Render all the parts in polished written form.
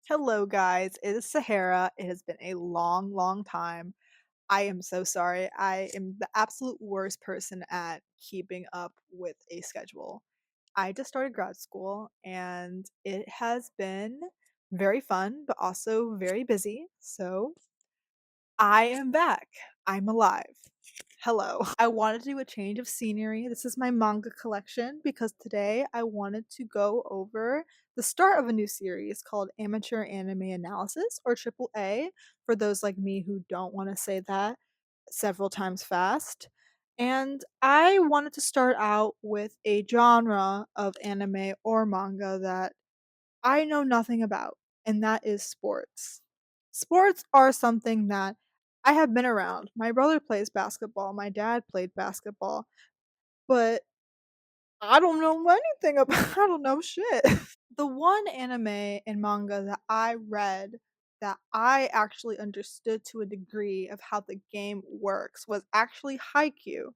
Hello, guys. It is Sahara. It has been a long, long time. I am so sorry. I am the absolute worst person at keeping up with a schedule. I just started grad school and it has been very fun, but also very busy. So I am back. I'm alive. Hello. I wanted to do a change of scenery. This is my manga collection because today I wanted to go over the start of a new series called Amateur Anime Analysis, or Triple A, for those like me who don't want to say that several times fast. And I wanted to start out with a genre of anime or manga that I know nothing about, and that is sports. Sports are something that I have been around. My brother plays basketball, my dad played basketball, but I don't know anything about I don't know shit. The one anime and manga that I read that I actually understood to a degree of how the game works was actually Haikyuu,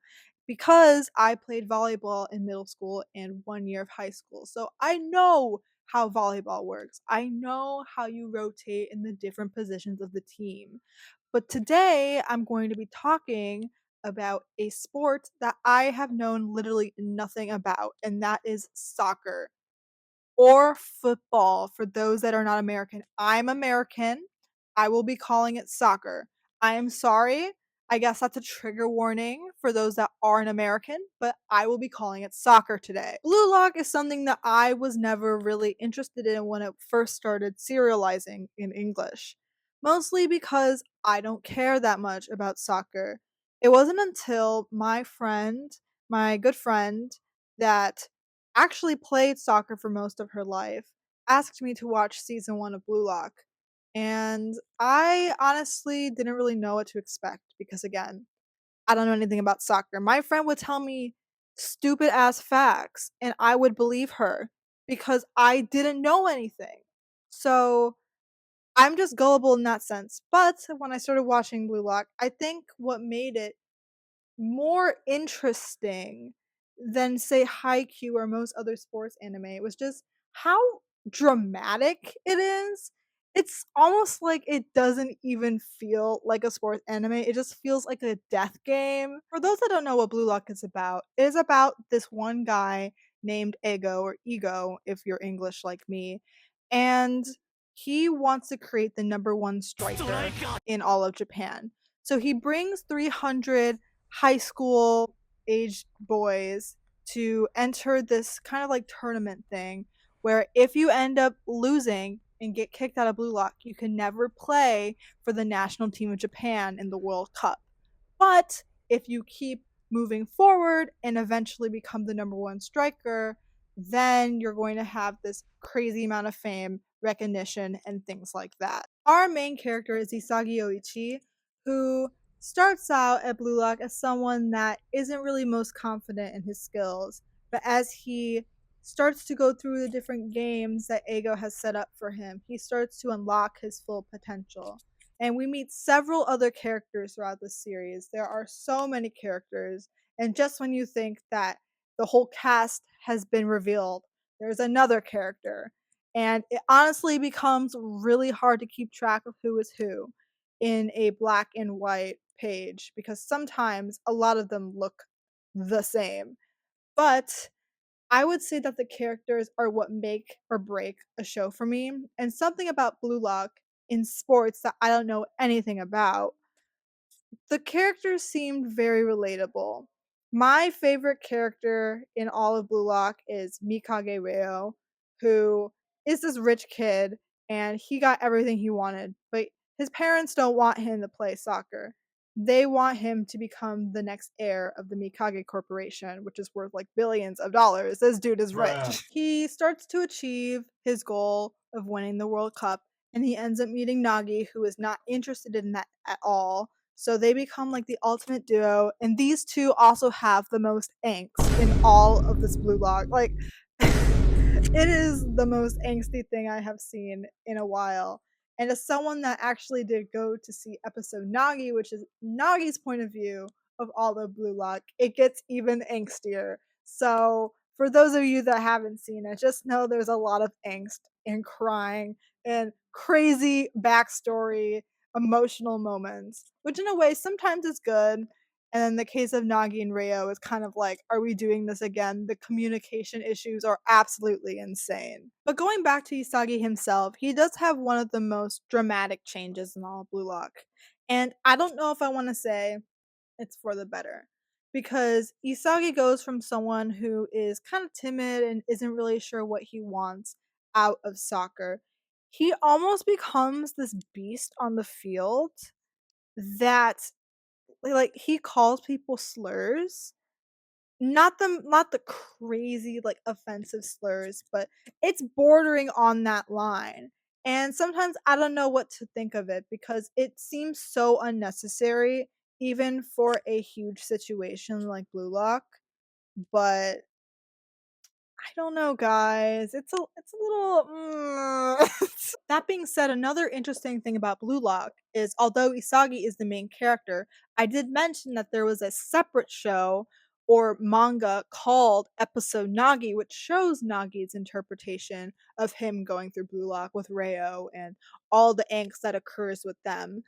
because I played volleyball in middle school and 1 year of high school. So I know how volleyball works. I know how you rotate in the different positions of the team. But today I'm going to be talking about a sport that I have known literally nothing about, and that is soccer or football for those that are not American. I'm American. I will be calling it soccer. I am sorry. I guess that's a trigger warning for those that aren't American, but I will be calling it soccer today. Blue Lock is something that I was never really interested in when it first started serializing in English, mostly because I don't care that much about soccer. It wasn't until my good friend, that actually played soccer for most of her life, asked me to watch season 1 of Blue Lock. And I honestly didn't really know what to expect because, again, I don't know anything about soccer. My friend would tell me stupid ass facts and I would believe her because I didn't know anything. So I'm just gullible in that sense. But when I started watching Blue Lock, I think what made it more interesting than, say, Haikyuu or most other sports anime. It was just how dramatic it is. It's almost like it doesn't even feel like a sports anime. It just feels like a death game. For those that don't know what Blue Lock is about, it is about this one guy named Ego, if you're English like me, and he wants to create the number one striker in all of Japan. So he brings 300 high school aged boys to enter this kind of like tournament thing where if you end up losing and get kicked out of Blue Lock, you can never play for the national team of Japan in the World Cup. But if you keep moving forward and eventually become the number one striker, then you're going to have this crazy amount of fame, recognition, and things like that. Our main character is Isagi Oichi, who starts out at Blue Lock as someone that isn't really most confident in his skills, but as he starts to go through the different games that Ego has set up for him, he starts to unlock his full potential. And we meet several other characters throughout the series. There are so many characters, and just when you think that the whole cast has been revealed, there's another character. And it honestly becomes really hard to keep track of who is who in a black and white page because sometimes a lot of them look the same. But I would say that the characters are what make or break a show for me. And something about Blue Lock in sports that I don't know anything about, the characters seemed very relatable. My favorite character in all of Blue Lock is Mikage Reo, who is this rich kid and he got everything he wanted, but his parents don't want him to play soccer. They want him to become the next heir of the Mikage Corporation, which is worth like billions of dollars. This dude is Bruh. rich. He starts to achieve his goal of winning the World Cup and he ends up meeting Nagi, who is not interested in that at all. So they become like the ultimate duo, and these two also have the most angst in all of this Blue Lock. Like, it is the most angsty thing I have seen in a while. And as someone that actually did go to see episode Nagi, which is Nagi's point of view of all of Blue Lock, it gets even angstier. So For those of you that haven't seen it, just know there's a lot of angst and crying and crazy backstory, emotional moments, which in a way sometimes is good. And in the case of Nagi and Ryo, it's kind of like, are we doing this again? The communication issues are absolutely insane. But going back to Isagi himself, he does have one of the most dramatic changes in all of Blue Lock. And I don't know if I want to say it's for the better. Because Isagi goes from someone who is kind of timid and isn't really sure what he wants out of soccer. He almost becomes this beast on the field that like he calls people slurs, not the crazy, like, offensive slurs, but it's bordering on that line, and sometimes I don't know what to think of it because it seems so unnecessary even for a huge situation like Blue Lock, but I don't know, guys. It's a little That being said, another interesting thing about Blue Lock is although Isagi is the main character, I did mention that there was a separate show or manga called Episode Nagi, which shows Nagi's interpretation of him going through Blue Lock with Reo and all the angst that occurs with them.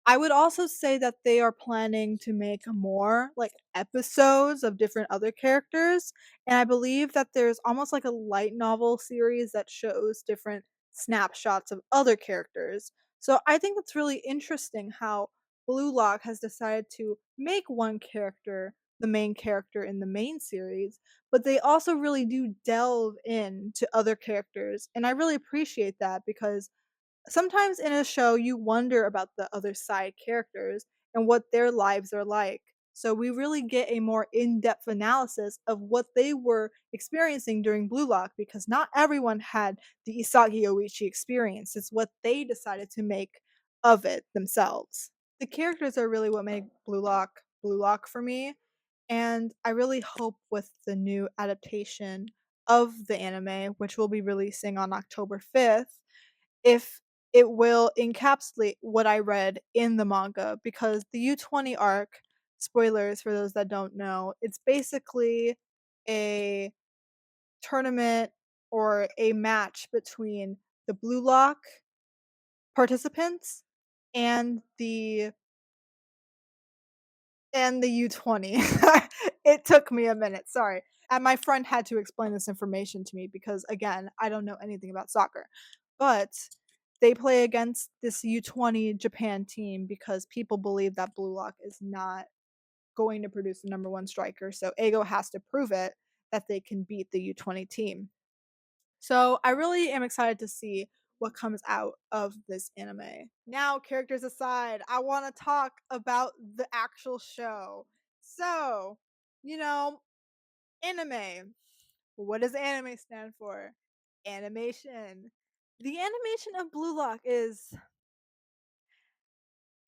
I would also say that they are planning to make more, like, episodes of different other characters, and I believe that there's almost like a light novel series that shows different snapshots of other characters. So I think it's really interesting how Blue Lock has decided to make one character the main character in the main series, but they also really do delve into other characters, and I really appreciate that because sometimes in a show you wonder about the other side characters and what their lives are like. So we really get a more in-depth analysis of what they were experiencing during Blue Lock because not everyone had the Isagi Oichi experience. It's what they decided to make of it themselves. The characters are really what make Blue Lock for me, and I really hope with the new adaptation of the anime, which will be releasing on October 5th, if it will encapsulate what I read in the manga because the U20 arc, spoilers for those that don't know, it's basically a tournament or a match between the Blue Lock participants and the U20. It took me a minute, sorry. And my friend had to explain this information to me because, again, I don't know anything about soccer. But they play against this U20 Japan team because people believe that Blue Lock is not going to produce the number one striker. So Ego has to prove it that they can beat the U20 team. So I really am excited to see what comes out of this anime. Now, characters aside, I want to talk about the actual show. So, you know, anime. What does anime stand for? Animation. The animation of Blue Lock is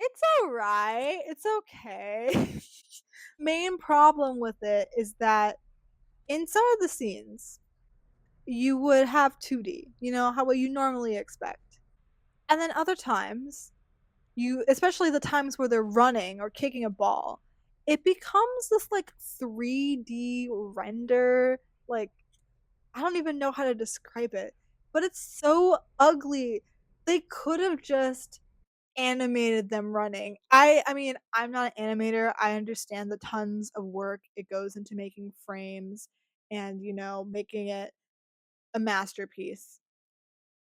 it's alright. It's okay. Main problem with it is that in some of the scenes, you would have 2D, you know, how what you normally expect. And then other times, you especially the times where they're running or kicking a ball, it becomes this like 3D render, like I don't even know how to describe it, but it's so ugly. They could have just animated them running. I mean, I'm not an animator. I understand the tons of work it goes into making frames and, you know, making it a masterpiece.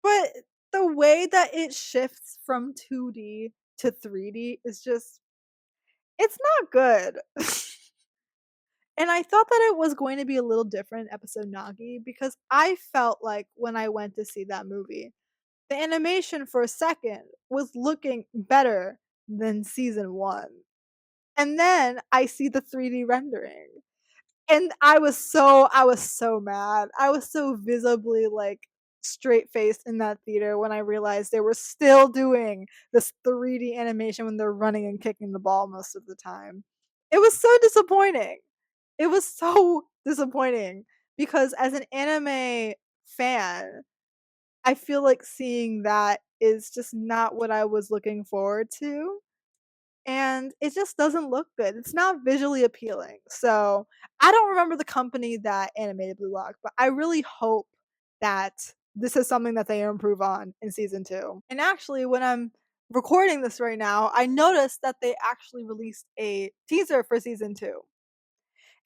But the way that it shifts from 2D to 3D is just it's not good. And I thought that it was going to be a little different in episode Nagi because I felt like when I went to see that movie, the animation for a second was looking better than season 1. And then I see the 3D rendering. And I was so mad. I was so visibly like straight faced in that theater when I realized they were still doing this 3D animation when they're running and kicking the ball most of the time. It was so disappointing. It was so disappointing because as an anime fan, I feel like seeing that is just not what I was looking forward to. and it just doesn't look good. It's not visually appealing. So, I don't remember the company that animated Blue Lock, but I really hope that this is something that they improve on in season 2. And actually, when I'm recording this right now, I noticed that they actually released a teaser for season 2.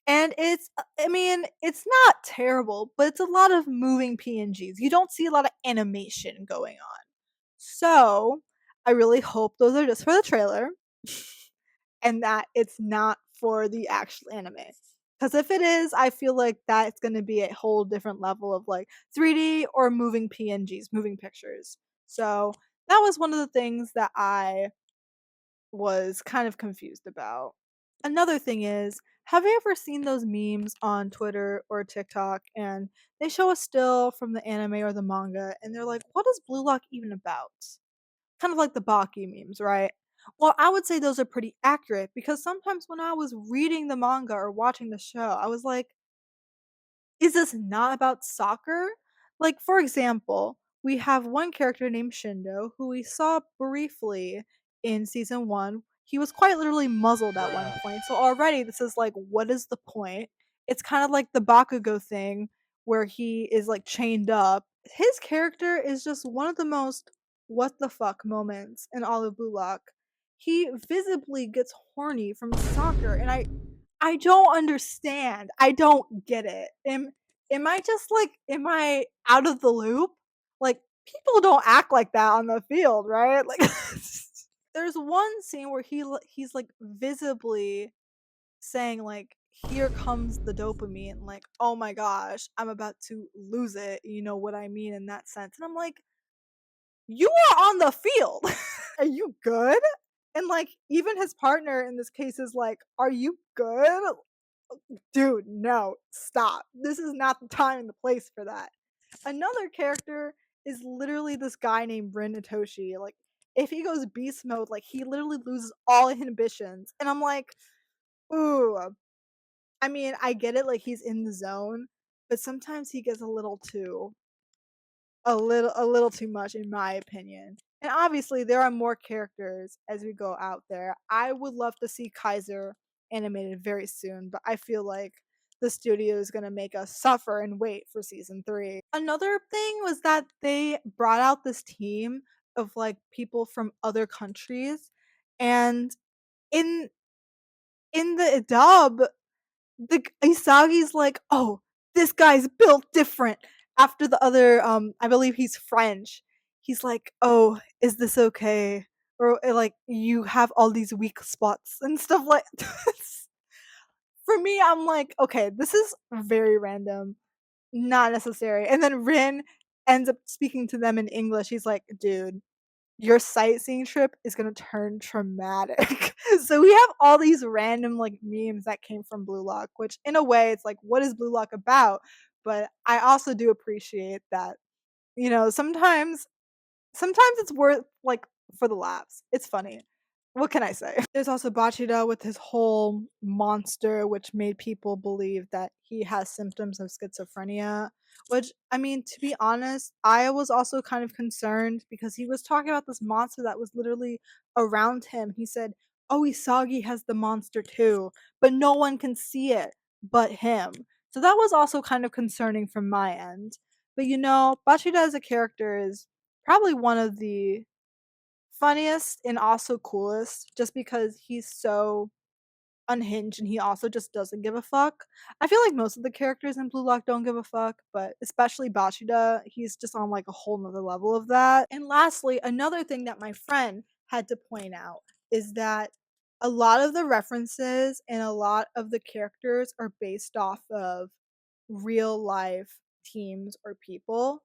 And I mean, it's not terrible, but it's a lot of moving PNGs. You don't see a lot of animation going on. So, I really hope those are just for the trailer and that it's not for the actual anime. Because if it is, I feel like that's going to be a whole different level of like 3D or moving PNGs, moving pictures. So, that was one of the things that I was kind of confused about. Another thing is, have you ever seen those memes on Twitter or TikTok and they show a still from the anime or the manga and they're like, what is Blue Lock even about? Kind of like the Baki memes, right? Well, I would say those are pretty accurate because sometimes when I was reading the manga or watching the show, I was like, is this not about soccer? Like, for example, we have one character named Shindo who we saw briefly in season 1. He was quite literally muzzled at one point. So already this is like, what is the point? It's kind of like the Bakugo thing where he is like chained up. His character is just one of the most what the fuck moments in all of Blue Lock. He visibly gets horny from soccer, and I don't understand. I don't get it. Am I just like am I out of the loop? Like people don't act like that on the field, right? Like there's one scene where he's like visibly saying like here comes the dopamine like oh my gosh, I'm about to lose it. You know what I mean in that sense. And I'm like you are on the field. Are you good? And like even his partner in this case is like, "Are you good? Dude, no, stop. This is not the time and the place for that." Another character is literally this guy named Rin Itoshi. Like, if he goes beast mode, like he literally loses all inhibitions. And I'm like, ooh. I mean, I get it, like he's in the zone, but sometimes he gets a little too much in my opinion. And obviously there are more characters as we go out there. I would love to see Kaiser animated very soon, but I feel like the studio is going to make us suffer and wait for season 3. Another thing was that they brought out this team of like people from other countries, and in the dub the Isagi's like, "Oh, this guy's built different." After the other, I believe he's French. He's like, "Oh, is this okay?" Or like, "You have all these weak spots and stuff like." For me, I'm like, "Okay, this is very random, not necessary." And then Rin ends up speaking to them in English. He's like, "Dude, your sightseeing trip is gonna turn traumatic." So we have all these random like memes that came from Blue Lock, which in a way it's like, what is Blue Lock about? But I also do appreciate that, sometimes it's worth like for the laughs. It's funny. What can I say? There's also Bachida with his whole monster, which made people believe that he has symptoms of schizophrenia. Which, I mean, to be honest, I was also kind of concerned because he was talking about this monster that was literally around him. He said, "Oh, Isagi has the monster too, but no one can see it but him." So that was also kind of concerning from my end. But Bachida as a character is probably one of the funniest and also coolest just because he's so unhinged and he also just doesn't give a fuck. I feel like most of the characters in Blue Lock don't give a fuck, but especially Bachida, he's just on like a whole nother level of that. And lastly, another thing that my friend had to point out is that a lot of the references and a lot of the characters are based off of real life teams or people.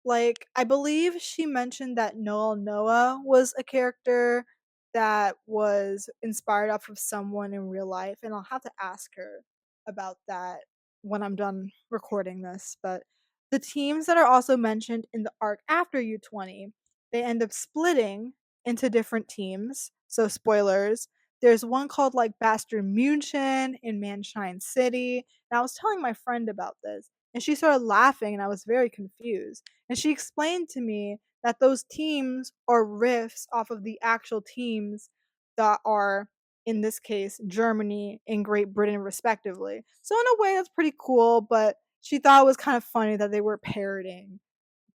Like, I believe she mentioned that Noel Noah was a character that was inspired off of someone in real life, and I'll have to ask her about that when I'm done recording this. But the teams that are also mentioned in the arc after U20, they end up splitting into different teams. So, spoilers. There's one called like Bastard München in Manshine City. And I was telling my friend about this, and she started laughing, and I was very confused. And she explained to me that those teams are riffs off of the actual teams that are, in this case, Germany and Great Britain, respectively. So, in a way, that's pretty cool, but she thought it was kind of funny that they were parroting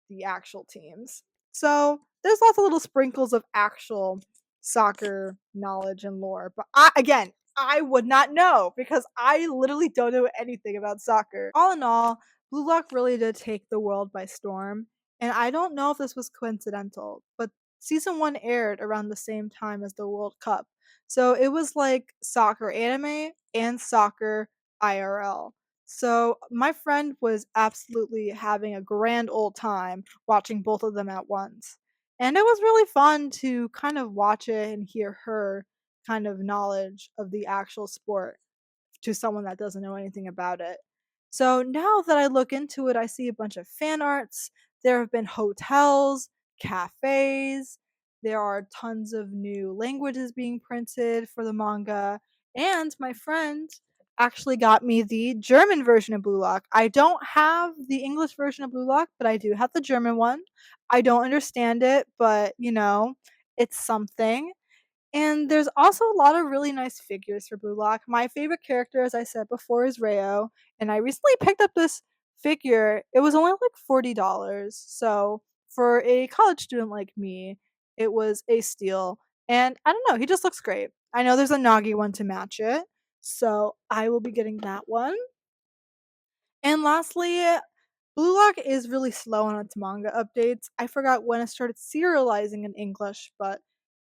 the actual teams. So there's lots of little sprinkles of actual soccer knowledge and lore. But again, I would not know because I literally don't know anything about soccer. All in all, Blue Lock really did take the world by storm. And I don't know if this was coincidental, but season one aired around the same time as the World Cup. So it was like soccer anime and soccer IRL. So my friend was absolutely having a grand old time watching both of them at once. And it was really fun to kind of watch it and hear her kind of knowledge of the actual sport to someone that doesn't know anything about it. So now that I look into it, I see a bunch of fan arts. There have been hotels, cafes, there are tons of new languages being printed for the manga, and my friend actually got me the German version of Blue Lock. I don't have the English version of Blue Lock, but I do have the German one. I don't understand it, but it's something. And there's also a lot of really nice figures for Blue Lock. My favorite character, as I said before, is Rayo, and I recently picked up this figure. It was only like $40. So for a college student like me, it was a steal. And I don't know, he just looks great. I know there's a Nagi one to match it, so I will be getting that one. And lastly, Blue Lock is really slow on its manga updates. I forgot when it started serializing in English, but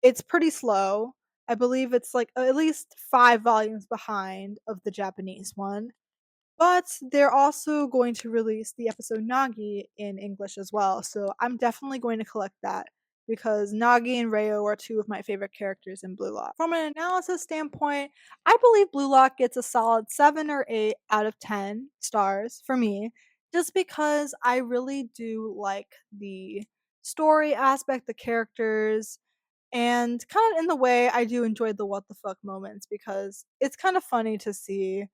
it's pretty slow. I believe it's like at least 5 volumes behind of the Japanese one. But they're also going to release the episode Nagi in English as well, so I'm definitely going to collect that because Nagi and Reo are two of my favorite characters in Blue Lock. From an analysis standpoint, I believe Blue Lock gets a solid 7 or 8 out of 10 stars for me, just because I really do like the story aspect, the characters, and kind of in the way I do enjoy the what the fuck moments because it's kind of funny to see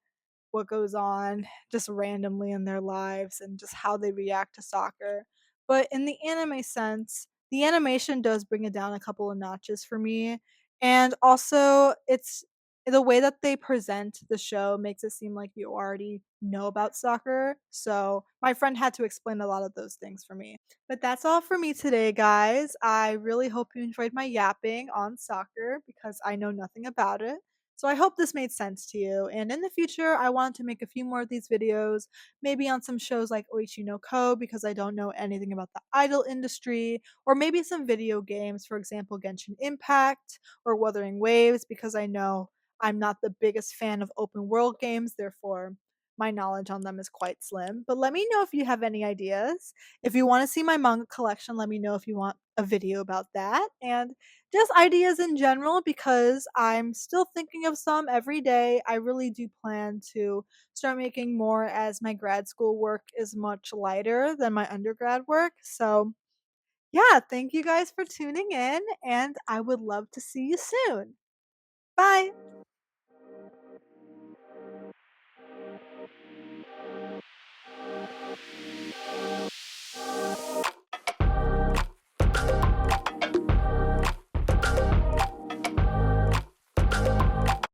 what goes on just randomly in their lives and just how they react to soccer. But in the anime sense, the animation does bring it down a couple of notches for me. And also, it's the way that they present the show makes it seem like you already know about soccer. So, my friend had to explain a lot of those things for me. But that's all for me today, guys. I really hope you enjoyed my yapping on soccer because I know nothing about it. So I hope this made sense to you. And in the future, I want to make a few more of these videos, maybe on some shows like Oichi no Ko because I don't know anything about the idol industry, or maybe some video games, for example, Genshin Impact or Wuthering Waves because I know I'm not the biggest fan of open world games, therefore my knowledge on them is quite slim. But let me know if you have any ideas. If you want to see my manga collection, let me know if you want a video about that. And just ideas in general because I'm still thinking of some every day. I really do plan to start making more as my grad school work is much lighter than my undergrad work. So, yeah, thank you guys for tuning in, and I would love to see you soon. Bye.